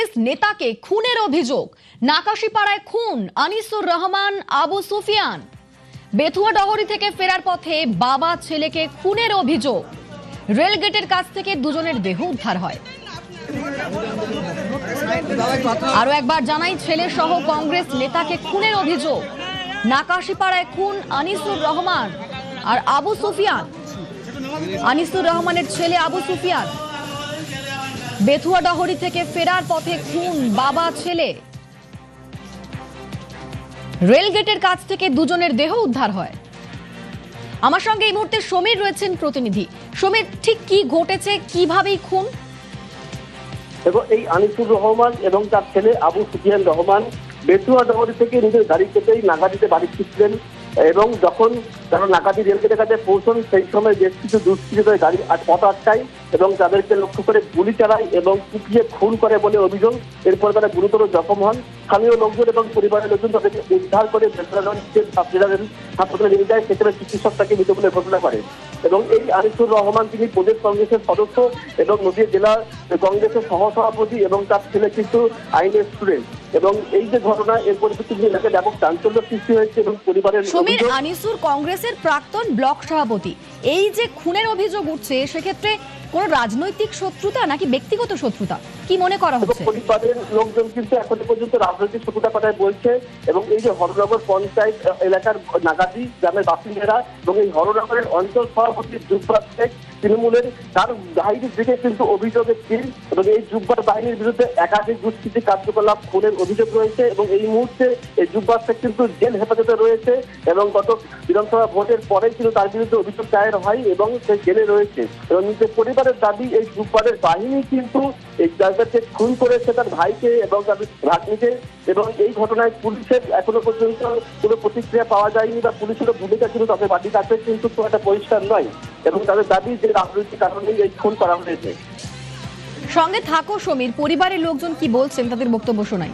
কংগ্রেস নেতাকে খুনের অভিযোগ। নাকাশিপাড়ায় খুন আনিসুর রহমান আবু সুফিয়ান। বেথুয়া ডহরি থেকে ফেরার পথে বাবা ছেলেকে খুনের অভিযোগ। রেলগেটের কাছ থেকে দুজনের দেহ উদ্ধার হয়। আরো একবার জানাই, ছেলে সহ কংগ্রেস নেতাকে খুনের অভিযোগ। নাকাশিপাড়ায় খুন আনিসুর রহমান আর আবু সুফিয়ান। আনিসুর রহমানের ছেলে আবু সুফিয়ান। বেথুয়া ডহরি থেকে ফেরার পথে খুন বাবা ছেলে। রেলগেটের কাছ থেকে দুজনের দেহ উদ্ধার হয়। আমার সঙ্গে এই মুহূর্তে সমীর রয়েছেন প্রতিনিধি। সমীর, ঠিক কি ঘটেছে, কিভাবেই খুন? এবং এই আনিসুর রহমান এবং তার ছেলে আবু সুফিয়ান রহমান বেথুয়া ডহরি থেকে নিজের গাড়ি চেপেই নাগাদিতে বাড়ি ফিরছিলেন এবং যখন তারা নাগাদি রেলগেটের কাছে পৌঁছন সেই সময় বেশ কিছু দুষ্কৃতীদের গাড়ি পথ আটকায় এবং তাদেরকে লক্ষ্য করে গুলি চালায় এবং কুপিয়ে খুন করে বলে অভিযোগ। এরপর তারা গুরুতর জখম হন। স্থানীয় লোকজন এবং পরিবারের লোকজন তাদেরকে উদ্ধার করে হাসপাতালে নিয়ে যায়। সেখানে চিকিৎসক তাকে মৃত বলে ঘোষণা করে। এবং এই আনিসুর রহমান তিনি প্রদেশ কংগ্রেসের সদস্য এবং নদীয়া জেলা কংগ্রেসের সহসভাপতি এবং তার ছেলে কিন্তু আইনের স্টুডেন্ট। এবং এই যে ঘটনা, এর পরিপ্রেক্ষিতে এলাকায় ব্যাপক চাঞ্চল্য সৃষ্টি হয়েছে এবং পরিবারের সমীর, আনিসুর কংগ্রেসের প্রাক্তন ব্লক সভাপতি। এই যে খুনের অভিযোগ উঠছে, সেক্ষেত্রে কোন রাজনৈতিক শত্রুতা নাকি ব্যক্তিগত শত্রুতা, কি মনে করা হচ্ছে? পরিবারের লোকজন কিন্তু এখনো পর্যন্ত রাজনৈতিক শত্রুতার কথাই বলছে। এবং এই যে হরনগর পঞ্চায়েত এলাকার নাগাদি গ্রামের বাসিন্দারা এবং এই হরনগরের অঞ্চল সভাপতি জুব্বার শেখ তৃণমূলের, তার বাহিনীর দিকে কিন্তু অভিযোগের তীর এবং এই জুব্বার বাহিনীর বিরুদ্ধে একাধিক দুষ্কৃতি কার্যকলাপ খুনের অভিযোগ রয়েছে। এবং এই মুহূর্তে এই জুব্বার শেখ কিন্তু জেল হেফাজতে রয়েছে এবং গত বিধানসভা ভোটের পরে কিন্তু তার বিরুদ্ধে অভিযোগ দায়ের হয় এবং সে জেলে রয়েছে। এবং পরিবারের দাবি, এই জুব্বারের বাহিনী কিন্তু এই জায়গাকে খুন করেছে তার ভাইকে এবং তার ভাগ্নিকে। এবং এই ঘটনায় পুলিশের এখনো পর্যন্ত কোনো প্রতিক্রিয়া পাওয়া যায়নি বা পুলিশের ভূমিকা কিন্তু তাদের বাড়ির কাছে কিন্তু খুব একটা পরিষ্কার নয়। এবং তাদের দাবি যে রাজনৈতিক কারণেই এই খুন করা হয়েছে। সঙ্গে থাকো সমীর, পরিবারের লোকজন কি বলছেন, তাদের বক্তব্য শোনাই।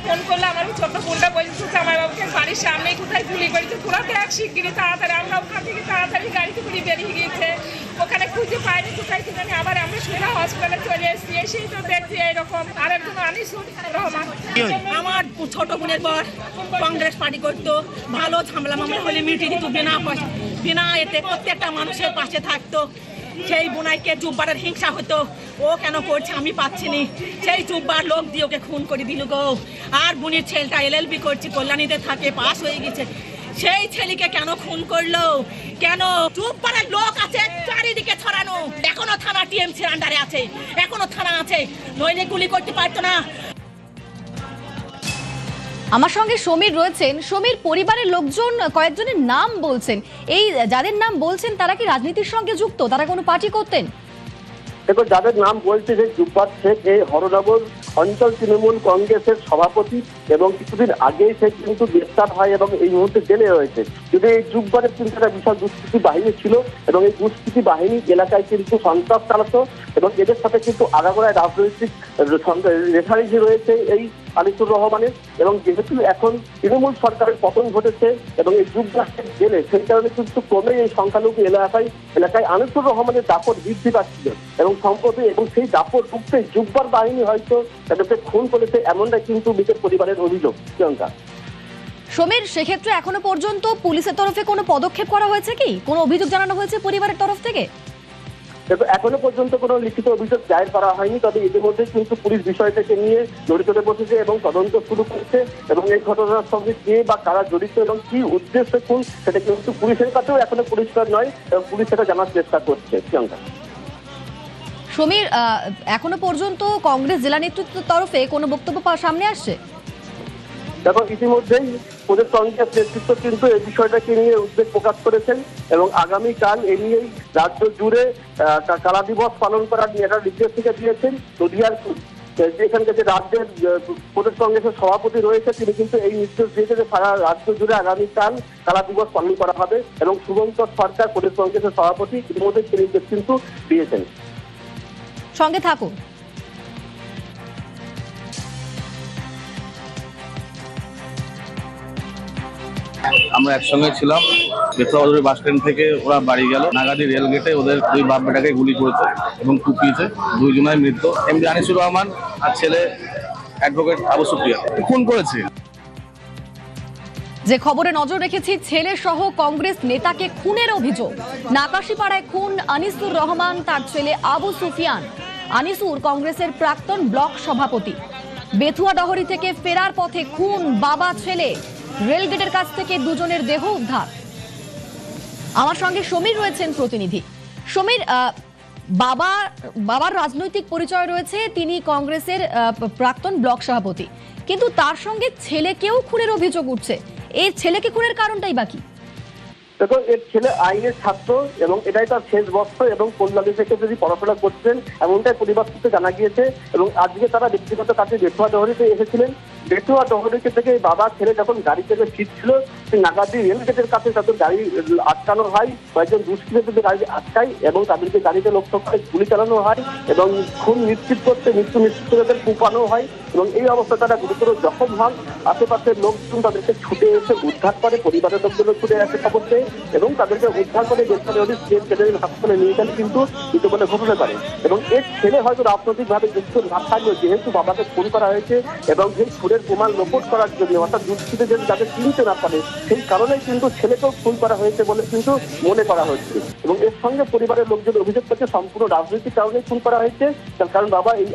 ফোন করলে আমার ছোট্ট বোনটা বলছে আমার বাবুকে বাড়ির সামনে কোথায় গুলি করেছে, পুরো দেখ শিগগিরি তাড়াতাড়ি। আমরা ওখান থেকে তাড়াতাড়ি গাড়িতে করে বেরিয়ে গিয়েছে, ওখানে খুঁজে পাইনি কোথায় কি জানি। আবার আমরা সোজা হসপিটালে চলে এসেছি, এসেই তো দেখছি এরকম। আর একজন আনিসুর রহমান, আমার ছোট বোনের পর কংগ্রেস পার্টি করতো, ভালো ঝামেলা মামলা হলে মিটিয়ে দিত বিনা এতে, প্রত্যেকটা মানুষের পাশে থাকতো। সেই বোনাইকে জুব্বারের হিংসা হতো, ও কেন করছে আমি পাচ্ছি নি, সেই জুব্বার লোক দিয়ে ওকে খুন করে দিল গো। আর বোনের ছেলেটা LLB করছে, কল্যাণীতে থাকে, পাস হয়ে গেছে, সেই ছেলেকে কেন খুন করলো? কেন? জুব্বারের লোক আছে চারিদিকে ছড়ানো, এখনো থানা TMC আন্ডারে আছে, এখনো থানা আছে, নইলে গুলি করতে পারতো না। আমার সঙ্গে সমীর রয়েছেন। সমীর, পরিবারের লোকজন কয়েকজনের নাম বলছেন, এই যাদের নাম বলছেন তারা কি রাজনীতির সঙ্গে যুক্ত? তারা কোনো পার্টি করতেন? দেখো, যাদের নাম বলছে যে জুব্বার শেখ এই হরনগর অঞ্চল তৃণমূল কংগ্রেসের সভাপতি এবং কিছুদিন আগেই সে কিন্তু গ্রেফতার হয় এবং এই মুহূর্তে জেলে রয়েছে। যদি এই জুব্বারের কিন্তু একটা বিশাল দুষ্কৃতি বাহিনী ছিল এবং এই দুষ্কৃতি বাহিনী এলাকায় কিন্তু সন্ত্রাস চালাতো এবং এদের সাথে কিন্তু আগাগোড়ায় রাজনৈতিক রেখারেখি রয়েছে এই আনিসুর রহমানের। এবং যেহেতু এখন তৃণমূল সরকারের পতন ঘটেছে এবং এই জুব্বার শেখ জেলে, সেই কারণে কিন্তু ক্রমে এই সংখ্যালঘু এলাকায় আনিসুর রহমানের দাপট বৃদ্ধি পাচ্ছিল এবং সম্প্রতি এবং সেই দাপট রুখতে জুব্বার বাহিনী হয়তো তাদেরকে খুন করেছে, এমনটাই কিন্তু মৃতের পরিবারের অভিযোগ। প্রিয়ঙ্কা, সমীর, সেক্ষেত্রে এখনো পর্যন্ত পুলিশের তরফে কোনো পদক্ষেপ করা হয়েছে কি? কোনো অভিযোগ জানানো হয়েছে পরিবারের তরফ থেকে? এখনো পর্যন্ত কোনো লিখিত অভিযোগ দায়ের করা হয়নি, তবে ইতিমধ্যে কিন্তু পুলিশ বিষয়টাকে নিয়ে জড়িত বসেছে এবং তদন্ত শুরু করেছে। এবং এই ঘটনার সঙ্গে কে বা কারা জড়িত এবং কি উদ্দেশ্যে খুন, সেটা কিন্তু পুলিশের কাছেও এখনো পরিষ্কার নয় এবং পুলিশ সেটা জানার চেষ্টা করছে। প্রিয়ঙ্কা, সমীর, এখনো পর্যন্ত কংগ্রেস জেলা নেতৃত্বের তরফে কোনো বক্তব্য সামনে আসছে? দেখো, ইতিমধ্যেই প্রদেশ কংগ্রেস নেতৃত্ব কিন্তু এই বিষয়টাকে নিয়ে উদ্বেগ প্রকাশ করেছেন এবং আগামীকাল এ নিয়েই রাজ্য জুড়ে কালা দিবস পালন করার একটা নির্দেশ থেকে দিয়েছেন। নদিয়ার যেখানকার যে রাজ্যের প্রদেশ কংগ্রেসের সভাপতি রয়েছে, তিনি কিন্তু এই নির্দেশ দিয়েছে যে সারা রাজ্য জুড়ে আগামীকাল কালা দিবস পালন করা হবে এবং শুভঙ্কর সরকার প্রদেশ কংগ্রেসের সভাপতি ইতিমধ্যে সেই নির্দেশ কিন্তু দিয়েছেন। সঙ্গে থাকুন। আমরা একসঙ্গে ছিলাম। বেথুয়া বাস স্ট্যান্ড থেকে ওরা বাড়ি গেল, নাগাদি রেল গেটে ওদের দুই বাপ বেটাকে গুলি করেছে এবং কুপিয়েছে। দুইজনাই মৃত। এমডি আনিসুর রহমান আর ছেলে অ্যাডভোকেট আবু সুফিয়ান খুন করেছে। যে খবরে নজর রেখেছি, ছেলে সহ কংগ্রেস নেতাকে খুনের অভিযোগ। নাকাশিপাড়ায় খুন আনিসুর রহমান, তার ছেলে আবু সুফিয়ান। আনিসুর কংগ্রেসের প্রাক্তন ব্লক সভাপতি। বেথুয়া ডহরি থেকে ফেরার পথে খুন বাবা ছেলে। রেলগেটের কাছ থেকে দুজনের দেহ উদ্ধার। আমার সঙ্গে সমীর রয়েছেন প্রতিনিধি। সমীর, বাবার রাজনৈতিক পরিচয় রয়েছে, তিনি কংগ্রেসের প্রাক্তন ব্লক সভাপতি, কিন্তু তার সঙ্গে ছেলেকেও খুনের অভিযোগ উঠছে। এই ছেলেকে খুনের কারণটাই বাকি। দেখো, এর ছেলে আইনের ছাত্র এবং এটাই তার শেষ বর্ষ এবং কল্যাণী থেকে যদি পড়াশোনা করছেন এমনটাই পরিবার সূত্রে জানা গিয়েছে। এবং আজকে তারা ব্যক্তিগত কাজে বেথুয়া ডহরিতে এসেছিলেন। বেথুয়া ডহরিকে থেকে বাবা ছেলে যখন গাড়ি থেকে ফিরছিল, সেই নাগাদি রেল গেটের কাছে তাদের গাড়ি আটকানো হয়। কয়েকজন দুষ্কৃতীদের গাড়ি আটকায় এবং তাদেরকে গাড়িতে লক্ষ্য করে গুলি চালানো হয় এবং খুন নিশ্চিত করতে মৃত্যু নিশ্চিত করে তাদের কুপানো হয়। এবং এই অবস্থায় তারা গুরুতর জখম হন। আশেপাশের লোকজন তাদেরকে ছুটে এসে উদ্ধার করে, পরিবারের লোকজনও ছুটে আসে খবর পেয়ে এবং তাদেরকে উদ্ধার করে হাসপাতালে নিয়ে গেলে কিন্তু মৃত বলে ঘোষণা করে। এবং এর ছেলে হয়তো রাজনৈতিকভাবে যুক্ত না থাকলেও যেহেতু বাবাকে খুন করা হয়েছে এবং সেই খুনের প্রমাণ লোপট করার জন্য, অর্থাৎ দুষ্কৃতীদের যাতে চিনতে না পারে সেই কারণেই কিন্তু ছেলেকেও খুন করা হয়েছে বলে কিন্তু মনে করা হচ্ছে। এবং এর সঙ্গে পরিবারের লোকজন অভিযোগ করছে সম্পূর্ণ রাজনৈতিক কারণেই খুন করা হয়েছে। তার কারণ বাবা এই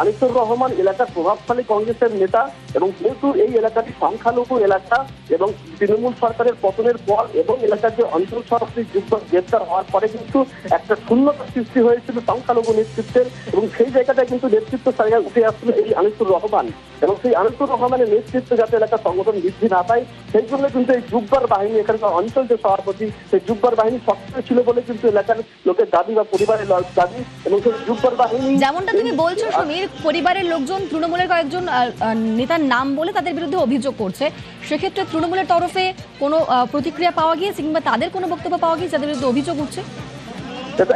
আনিসুর রহমান এলাকার প্রভাবশালী কংগ্রেসের নেতা এবং যেহেতু এই এলাকাটি সংখ্যালঘু এলাকা এবং তৃণমূল সরকারের পতনের পর এবং এলাকার যে অঞ্চল সভাপতি যুদ্ধ গ্রেপ্তার হওয়ার পরে কিন্তু একটা শূন্যতা সৃষ্টি হয়েছিল সংখ্যালঘু নেতৃত্বের। এবং সেই জায়গাটায় কিন্তু নেতৃত্ব জায়গায় উঠে আসছিল এই আনিসুর রহমান। এবং সেই আনিসুর রহমানের নেতৃত্বে যাতে এলাকার সংগঠন বৃদ্ধি না পায় সেই জন্য কিন্তু এই জুব্বার বাহিনী, এখানকার অঞ্চল যে সভাপতি, সেই জুব্বার বাহিনী সক্রিয় ছিল বলে কিন্তু এলাকার লোকের দাবি বা পরিবারের দাবি। এবং সেই জুব্বার বাহিনী, যেমনটা তুমি বলছো সমীর, পরিবারের লোকজন তৃণমূলের কয়েকজন নেতার নাম বলে তাদের বিরুদ্ধে অভিযোগ করছে। সেক্ষেত্রে তৃণমূলের তরফে কোনো প্রতিক্রিয়া পাওয়া গিয়েছে কিংবা তাদের কোনো বক্তব্য পাওয়া গিয়েছে যাদের বিরুদ্ধে অভিযোগ উঠছে?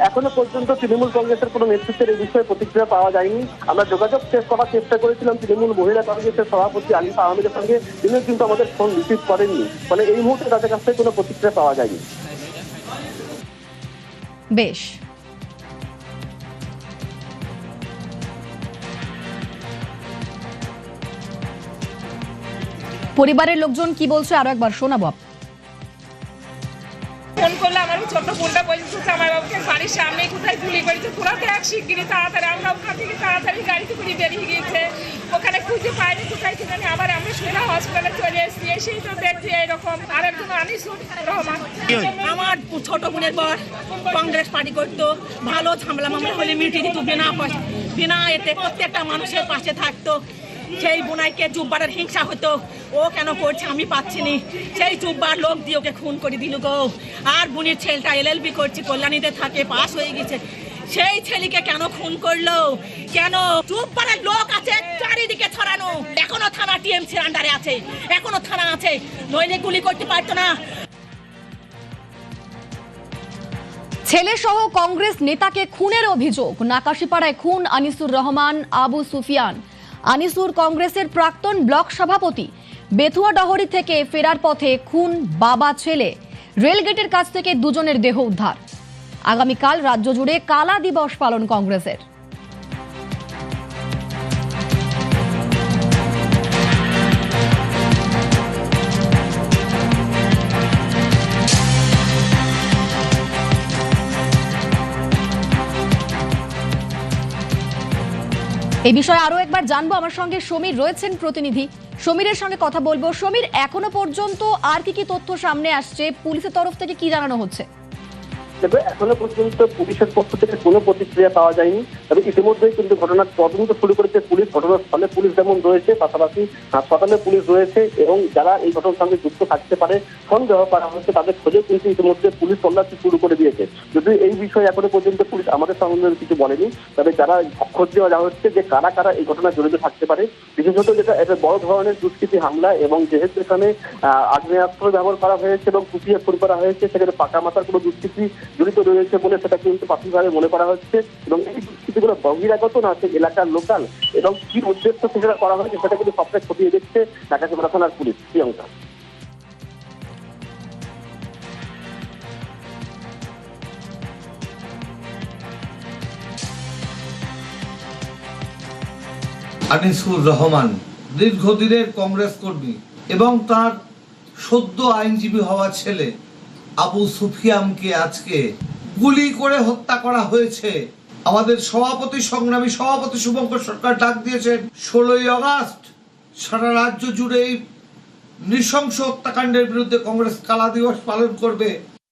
এখনো পর্যন্ত তৃণমূল কংগ্রেসের কোনো নেতৃত্বের এই বিষয়ে প্রতিক্রিয়া পাওয়া যায়নি। আমরা যোগাযোগ করার চেষ্টা করেছিলাম তৃণমূল মহিলা কংগ্রেসের সভাপতি আলিফা আহমেদের সঙ্গে, তিনি কিন্তু আমাদের ফোন রিসিভ করেননি। মানে এই মুহূর্তে তাদের কাছ থেকে কোনো প্রতিক্রিয়া পাওয়া যায়নি। বেশ, পরিবারের লোকজন কি বলছে আরো একবার শোনাবো। ফোন করলে আমার ছোট বোনটা বলছে আমার বাবুকে বাড়ির সামনে কোথায় গুলি করেছে, তোরা দেখ শিগগিরি তাড়াতাড়ি। আমরা ওখান থেকে তাড়াতাড়ি গাড়িতে করে বেরিয়ে গিয়েছে, ওখানে খুঁজে পাইনি কোথায় সেখানে। আবার আমরা সোজা হসপিটালে চলে এসেছি, এসেই তো দেখছি এইরকম। আর একজন আনিসুর রহমান, আমার ছোট বোনের বর কংগ্রেস পার্টি করতো, ভালো ঝামেলা মামলা হলে মিটিয়ে দিত বিনা পয়সা, বিনা এতে প্রত্যেকটা মানুষের পাশে থাকতো। সেই বোনাইকে জুব্বারের হিংসা হতো, ও কেন করছে আমি পাচ্ছি নি, সেই জুব্বার লোক দিয়ে ওকে খুন করে দিল গো। আর বোনের ছেলেটা LLB করছে, কল্যাণীতে থাকে, পাস হয়ে গেছে, সেই ছেলেকে কেন খুন করলো? কেন? জুব্বারের লোক আছে চারিদিকে ছড়ানো, এখনো থানা TMC আন্ডারে আছে, এখনো থানা আছে, নইলে গুলি করতে পারতো না। ছেলে সহ কংগ্রেস নেতাকে খুনের অভিযোগ। নাকাশিপাড়ায় খুন আনিসুর রহমান, আবু সুফিয়ান। আনিসুর কংগ্রেসের প্রাক্তন ব্লক সভাপতি। বেথুয়া ডহরি থেকে ফেরার পথে খুন বাবা ছেলে। রেলগেটের কাছ থেকে দুজনের দেহ উদ্ধার। আগামীকাল রাজ্য জুড়ে কালা দিবস পালন কংগ্রেসের। এই বিষয়ে আরো একবার জানবো, আমার সঙ্গে সমীর রয়েছেন প্রতিনিধি। সমীরের সঙ্গে কথা বলবো। সমীর, এখনো পর্যন্ত আর কি তথ্য সামনে আসছে? পুলিশের তরফ থেকে কি জানানো হচ্ছে? তবে এখনো পর্যন্ত পুলিশের পক্ষ থেকে কোনো প্রতিক্রিয়া পাওয়া যায়নি। তবে ইতিমধ্যেই কিন্তু ঘটনার তদন্ত শুরু করেছে পুলিশ। ঘটনাস্থলে পুলিশ যেমন রয়েছে, পাশাপাশি হাসপাতালে পুলিশ রয়েছে এবং যারা এই ঘটনার সঙ্গে যুক্ত থাকতে পারে সন্দেহ করা হচ্ছে তাদের খোঁজে কিন্তু ইতিমধ্যে পুলিশ তল্লাশি শুরু করে দিয়েছে। যদি এই বিষয়ে এখনো পর্যন্ত পুলিশ আমাদের সম্বন্ধে কিছু বলেনি, তবে যারা খোঁজ দেওয়া হচ্ছে যে কারা কারা এই ঘটনায় জড়িত থাকতে পারে। বিশেষত যেটা এটা বড় ধরনের দুষ্কৃতী হামলা এবং যেহেতু এখানে আগ্নেয়াস্ত্র ব্যবহার করা হয়েছে এবং কুপিয়ে খুন করা হয়েছে, সেখানে পাকা মাথার কোনো দুষ্কৃতী জড়িত রয়েছে বলে সেটা কিন্তু প্রাথমিকভাবে মনে করা হচ্ছে। এবং এই দুষ্কৃতিগুলো বহিরাগত না, সে এলাকার লোকাল এবং কি উদ্দেশ্য সেটা করা হয়েছে সেটা কিন্তু সবটাই খতিয়ে দেখছে নাকাশিপাড়া থানার পুলিশ। প্রিয়ঙ্কা। আনিসুর রহমান দীর্ঘদিনের কংগ্রেস কর্মী এবং তার সদ্য আইনজীবী হওয়া ছেলে আবু সুফিয়ানকে আজকে গুলি করে হত্যা করা হয়েছে। আমাদের সংগ্রামী সভাপতি শুভঙ্কর সরকার ডাক দিয়েছেন 16ই আগস্ট সারা রাজ্য জুড়ে এই নৃশংস হত্যাকাণ্ডের বিরুদ্ধে কংগ্রেস কালা দিবস পালন করবে।